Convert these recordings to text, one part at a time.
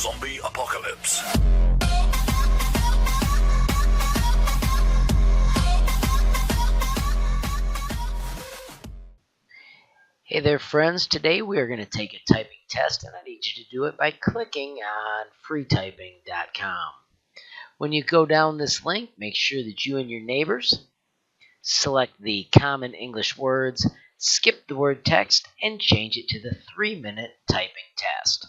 zombie apocalypse. Hey there friends, today we are going to take a typing test and I need you to do it by clicking on freetyping.com. When you go down this link, make sure that you and your neighbors select the common English words, skip the word text, and change it to the 3-minute typing test.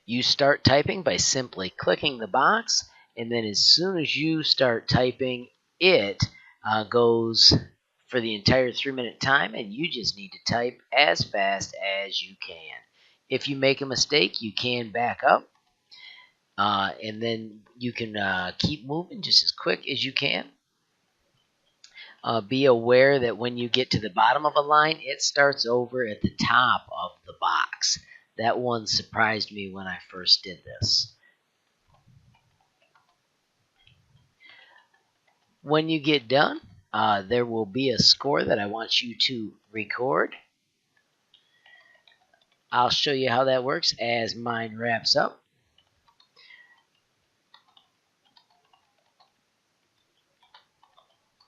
You start typing by simply clicking the box, and then as soon as you start typing, it goes for the entire 3-minute time, and you just need to type as fast as you can. If you make a mistake, you can back up, and then you can keep moving just as quick as you can. Be aware that when you get to the bottom of a line, it starts over at the top of the box. That one surprised me when I first did this. When you get done, there will be a score that I want you to record. I'll show you how that works as mine wraps up.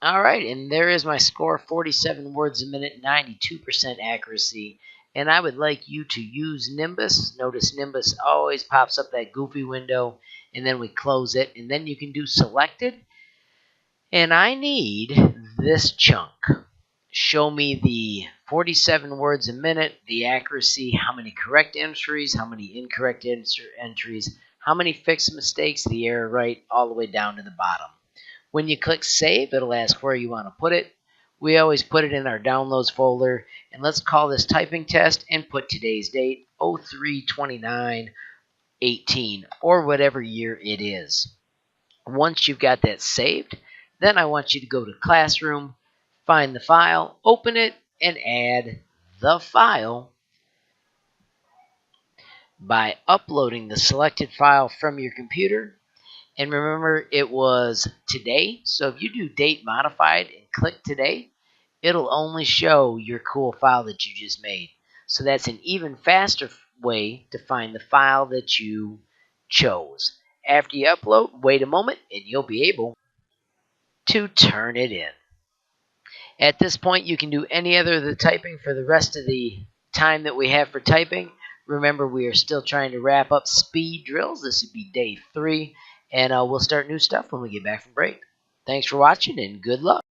Alright, and there is my score, 47 words a minute, 92% accuracy. And I would like you to use Nimbus. Notice Nimbus always pops up that goofy window, and then we close it, and then you can do selected. And I need this chunk. Show me the 47 words a minute, the accuracy, how many correct entries, how many incorrect entries, how many fixed mistakes, the error rate, all the way down to the bottom. When you click save, it'll ask where you want to put it. We always put it in our downloads folder, and let's call this typing test and put today's date, 03/29/18, or whatever year it is. Once you've got that saved, then I want you to go to Classroom, find the file, open it, and add the file by uploading the selected file from your computer. And remember, it was today, so if you do date modified and click today, it'll only show your cool file that you just made. So that's an even faster way to find the file that you chose. After you upload, wait a moment, and you'll be able to turn it in. At this point, you can do any other of the typing for the rest of the time that we have for typing. Remember, we are still trying to wrap up speed drills. This would be day 3, and we'll start new stuff when we get back from break. Thanks for watching, and good luck.